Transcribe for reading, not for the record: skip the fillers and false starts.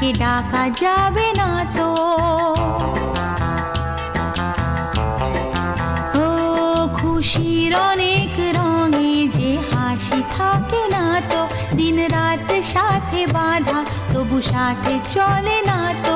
তাকে ডাকা যাবে না তো। ও খুশির অনেক রঙে যে হাসি থাকে না তো, দিন রাত সাথে বাঁধা তবু সাথে চলে না তো।